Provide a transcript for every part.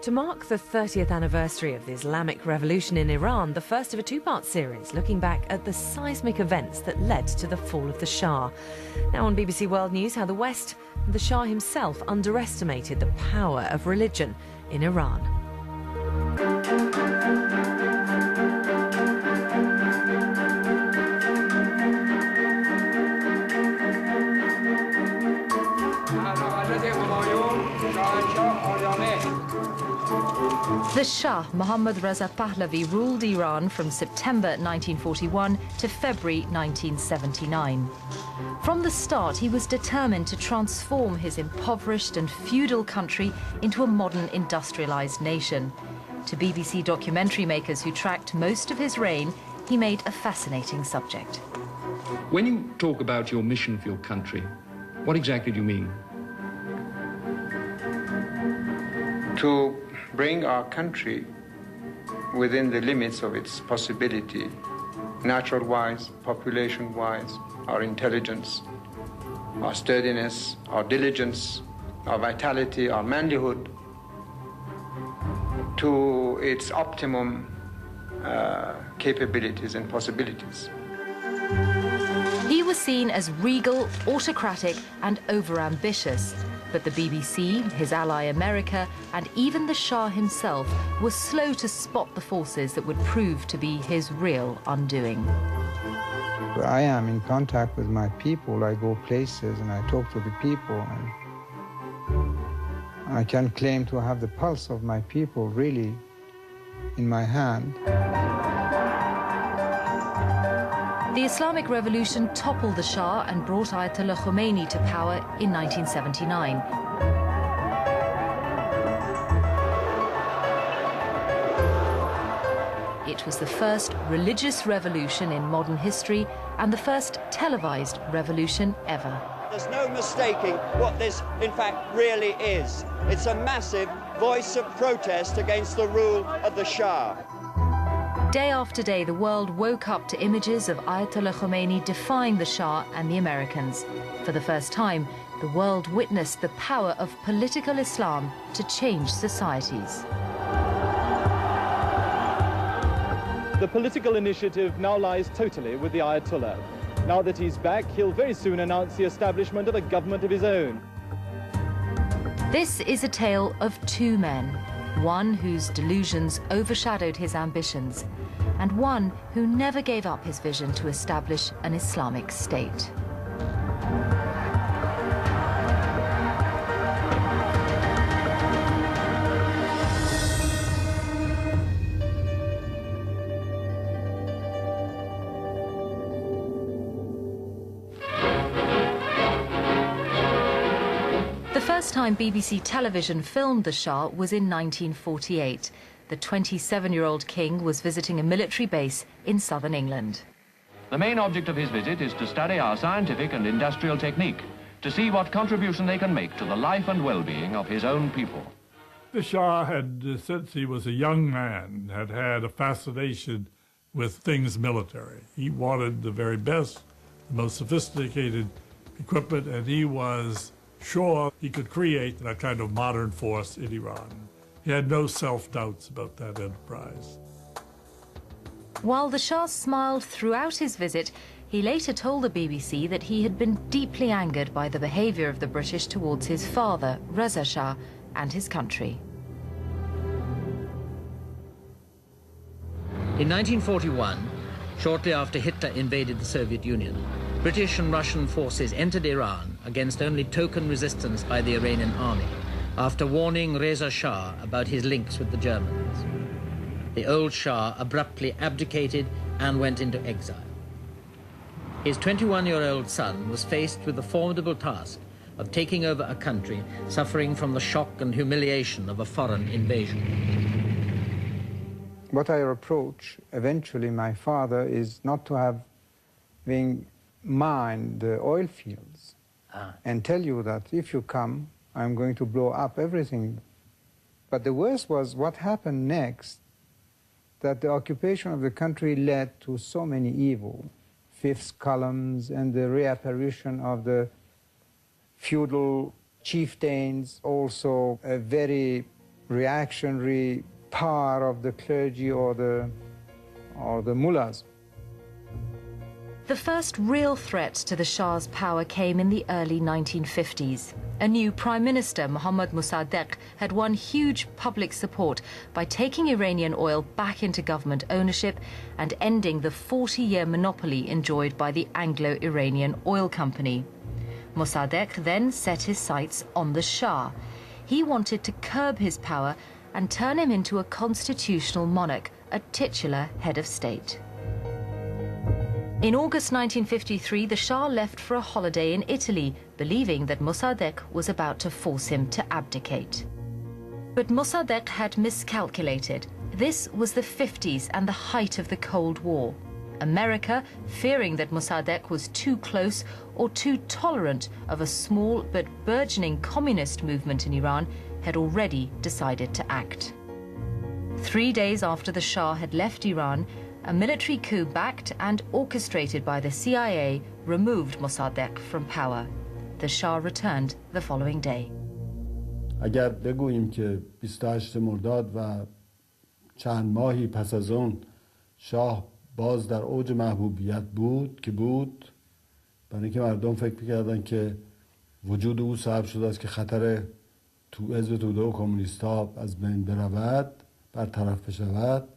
To mark the 30th anniversary of the Islamic Revolution in Iran, the first of a two-part series looking back at the seismic events that led to the fall of the Shah. Now on BBC World News, how the West and the Shah himself underestimated the power of religion in Iran. The Shah, Mohammad Reza Pahlavi, ruled Iran from September 1941 to February 1979. From the start, he was determined to transform his impoverished and feudal country into a modern industrialized nation. To BBC documentary makers who tracked most of his reign, he made a fascinating subject. When you talk about your mission for your country, what exactly do you mean? To bring our country within the limits of its possibility, natural-wise, population-wise, our intelligence, our sturdiness, our diligence, our vitality, our manlyhood, to its optimum capabilities and possibilities. He was seen as regal, autocratic, and overambitious. But the BBC, his ally America, and even the Shah himself were slow to spot the forces that would prove to be his real undoing. I am in contact with my people. I go places and I talk to the people, and I can claim to have the pulse of my people really in my hand. The Islamic Revolution toppled the Shah and brought Ayatollah Khomeinis to power in 1979. It was the first religious revolution in modern history and the first televised revolution ever. There's no mistaking what this, in fact, really is. It's a massive voice of protest against the rule of the Shah. Day after day, the world woke up to images of Ayatollah Khomeini defying the Shah and the Americans. For the first time, the world witnessed the power of political Islam to change societies. The political initiative now lies totally with the Ayatollah. Now that he's back, he'll very soon announce the establishment of a government of his own. This is a tale of two men, one whose delusions overshadowed his ambitions, and one who never gave up his vision to establish an Islamic state. The first time BBC television filmed the Shah was in 1948. The 27-year-old king was visiting a military base in southern England. The main object of his visit is to study our scientific and industrial technique, to see what contribution they can make to the life and well-being of his own people. The Shah had, since he was a young man, had a fascination with things military. He wanted the very best, the most sophisticated equipment, and he was sure he could create that kind of modern force in Iran. He had no self-doubts about that enterprise. While the Shah smiled throughout his visit, he later told the BBC that he had been deeply angered by the behavior of the British towards his father, Reza Shah, and his country. In 1941, shortly after Hitler invaded the Soviet Union, British and Russian forces entered Iran against only token resistance by the Iranian army, after warning Reza Shah about his links with the Germans. The old Shah abruptly abdicated and went into exile. His 21-year-old son was faced with the formidable task of taking over a country suffering from the shock and humiliation of a foreign invasion. What I approach eventually my father is not to have being mine the oil fields and tell you that if you come, I'm going to blow up everything. But the worst was what happened next, that the occupation of the country led to so many evil, fifth columns and the reapparition of the feudal chieftains, also a very reactionary power of the clergy or the mullahs. The first real threat to the Shah's power came in the early 1950s. A new Prime Minister, Mohammad Mossadegh, had won huge public support by taking Iranian oil back into government ownership and ending the 40-year monopoly enjoyed by the Anglo-Iranian Oil Company. Mossadegh then set his sights on the Shah. He wanted to curb his power and turn him into a constitutional monarch, a titular head of state. In August 1953, the Shah left for a holiday in Italy, believing that Mossadegh was about to force him to abdicate. But Mossadegh had miscalculated. This was the 50s and the height of the Cold War. America, fearing that Mossadegh was too close or too tolerant of a small but burgeoning communist movement in Iran, had already decided to act. 3 days after the Shah had left Iran, a military coup backed and orchestrated by the CIA removed Mossadegh from power. The Shah returned the following day. اگر بگوییم که 28 مرداد و چند ماهی پس از اون شاه باز در اوج محبوبیت بود که بود، برای اینکه مردم فکر می‌کردن که وجود او سبب شده است که خطر حزب توده و کمونیست‌ها از بین برود، برطرف بشود،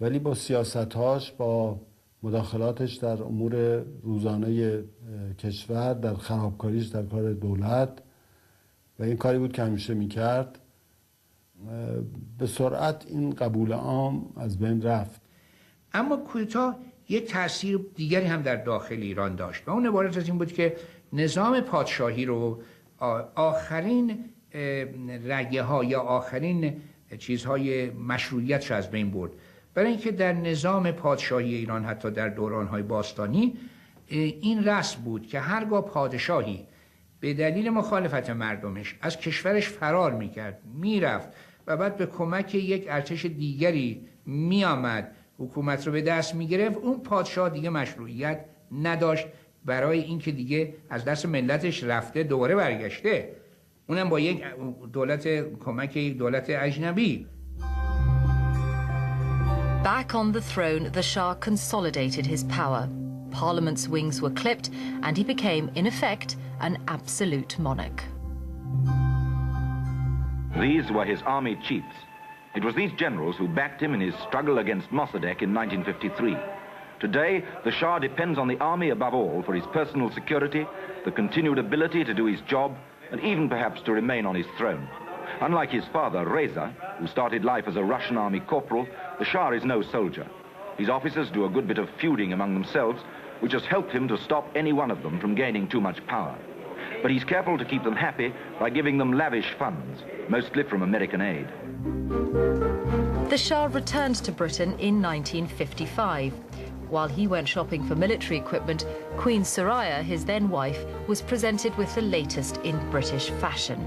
ولی با سیاست‌هاش، با مداخلاتش در امور روزانه کشور، در خرابکاریش در کار دولت و این کاری بود که همیشه می‌کرد، به سرعت این قبول عام از بین رفت. اما کودتا یک تأثیر دیگری هم در داخل ایران داشت و اون عبارت از این بود که نظام پادشاهی رو آخرین رگه ها یا آخرین چیزهای مشروعیت رو از بین برد. برای اینکه در نظام پادشاهی ایران حتی در دوران‌های باستانی این رسم بود که هرگاه پادشاهی به دلیل مخالفت مردمش از کشورش فرار میکرد، میرفت و بعد به کمک یک ارتش دیگری میآمد حکومت رو به دست میگرفت، اون پادشاه دیگه مشروعیت نداشت برای اینکه دیگه از دست ملتش رفته دوباره برگشته، اونم با یک دولت کمک یک دولت اجنبی. Back on the throne, the Shah consolidated his power. Parliament's wings were clipped and he became, in effect, an absolute monarch. These were his army chiefs. It was these generals who backed him in his struggle against Mossadegh in 1953. Today, the Shah depends on the army above all for his personal security, the continued ability to do his job, and even perhaps to remain on his throne. Unlike his father, Reza, who started life as a Russian army corporal, the Shah is no soldier. His officers do a good bit of feuding among themselves, which has helped him to stop any one of them from gaining too much power. But he's careful to keep them happy by giving them lavish funds, mostly from American aid. The Shah returned to Britain in 1955. While he went shopping for military equipment, Queen Soraya, his then wife, was presented with the latest in British fashion.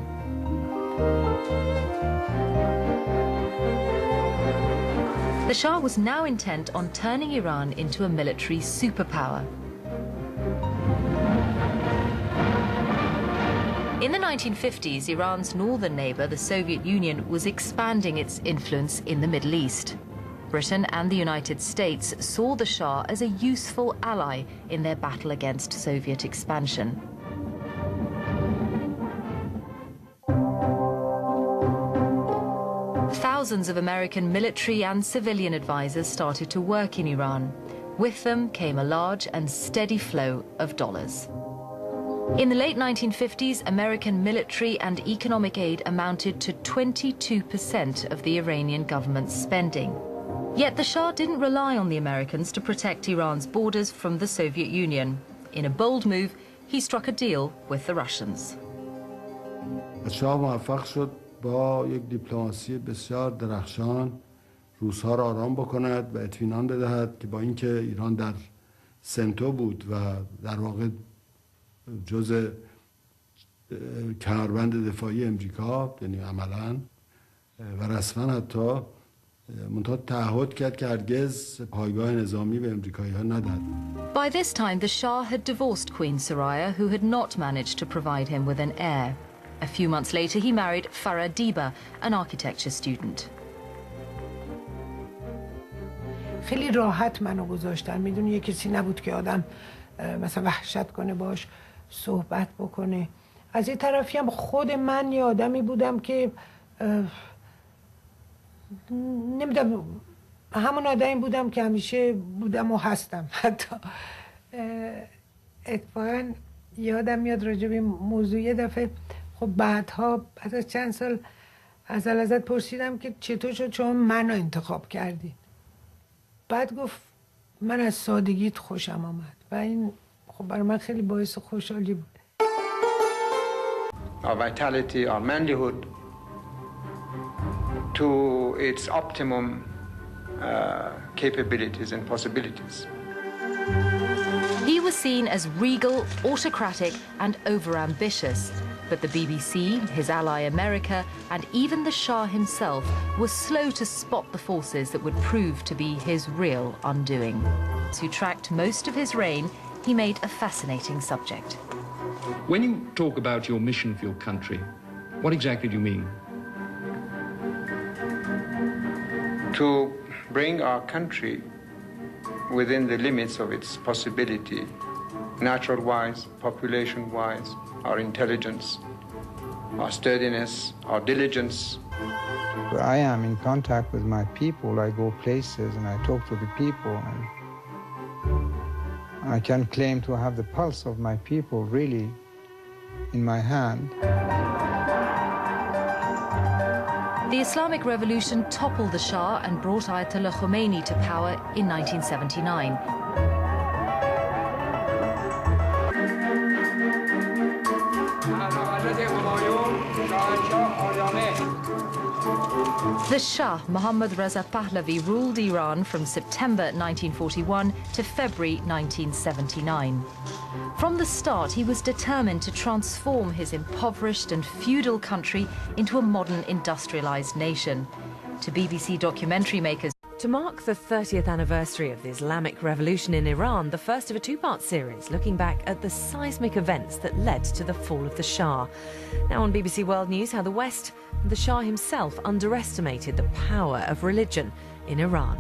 The Shah was now intent on turning Iran into a military superpower. In the 1950s, Iran's northern neighbor, the Soviet Union, was expanding its influence in the Middle East. Britain and the United States saw the Shah as a useful ally in their battle against Soviet expansion. Thousands of American military and civilian advisors started to work in Iran. With them came a large and steady flow of dollars. In the late 1950s, American military and economic aid amounted to 22% of the Iranian government's spending. Yet the Shah didn't rely on the Americans to protect Iran's borders from the Soviet Union. In a bold move, he struck a deal with the Russians. شاه موفق شد با یک دیپلماسی بسیار درخشان روس‌ها را آرام بکند و اطمینان بدهد که با اینکه ایران در سنتو بود و در واقع جزء کمربند دفاعی امریکا، یعنی عملاً و رسما حتی منتها تعهد کرد که هرگز پایگاه نظامی به امریکایی‌ها ندهد. By this time, the Shah had divorced Queen Soraya, who had not managed to provide him with an heir. A few months later, he married Farah Diba, an architecture student. خیلی راحت منو گذاشتن. میدونی یه کسی نبود که آدم مثلا وحشت کنه باش صحبت بکنه. از این طرفی هم خود من یه آدمی بودم که نمیدونم همون آدمی بودم که همیشه بودم و هستم. حتی اتفاقا یادم میاد راجع به این موضوع یه دفعه خب بعد از چند سال ازت پرسیدم که چطور شد شما منو انتخاب کردین. بعد گفت من از سادگیت خوشم آمد و این خب برای من خیلی باعث خوشحالی بود. Our vitality, our manlyhood to its optimum capabilities and possibilities. He was seen as regal, autocratic and overambitious. But the BBC, his ally America, and even the Shah himself were slow to spot the forces that would prove to be his real undoing. Who tracked most of his reign, he made a fascinating subject. When you talk about your mission for your country, what exactly do you mean? To bring our country within the limits of its possibility, natural-wise, population-wise, our intelligence, our sturdiness, our diligence. I am in contact with my people. I go places and I talk to the people, and I can claim to have the pulse of my people really in my hand. The Islamic Revolution toppled the Shah and brought Ayatollah Khomeini to power in 1979. The Shah, Mohammad Reza Pahlavi, ruled Iran from September 1941 to February 1979. From the start, he was determined to transform his impoverished and feudal country into a modern industrialized nation. To BBC documentary makers, to mark the 30th anniversary of the Islamic Revolution in Iran, the first of a two-part series looking back at the seismic events that led to the fall of the Shah. Now on BBC World News, how the West and the Shah himself underestimated the power of religion in Iran.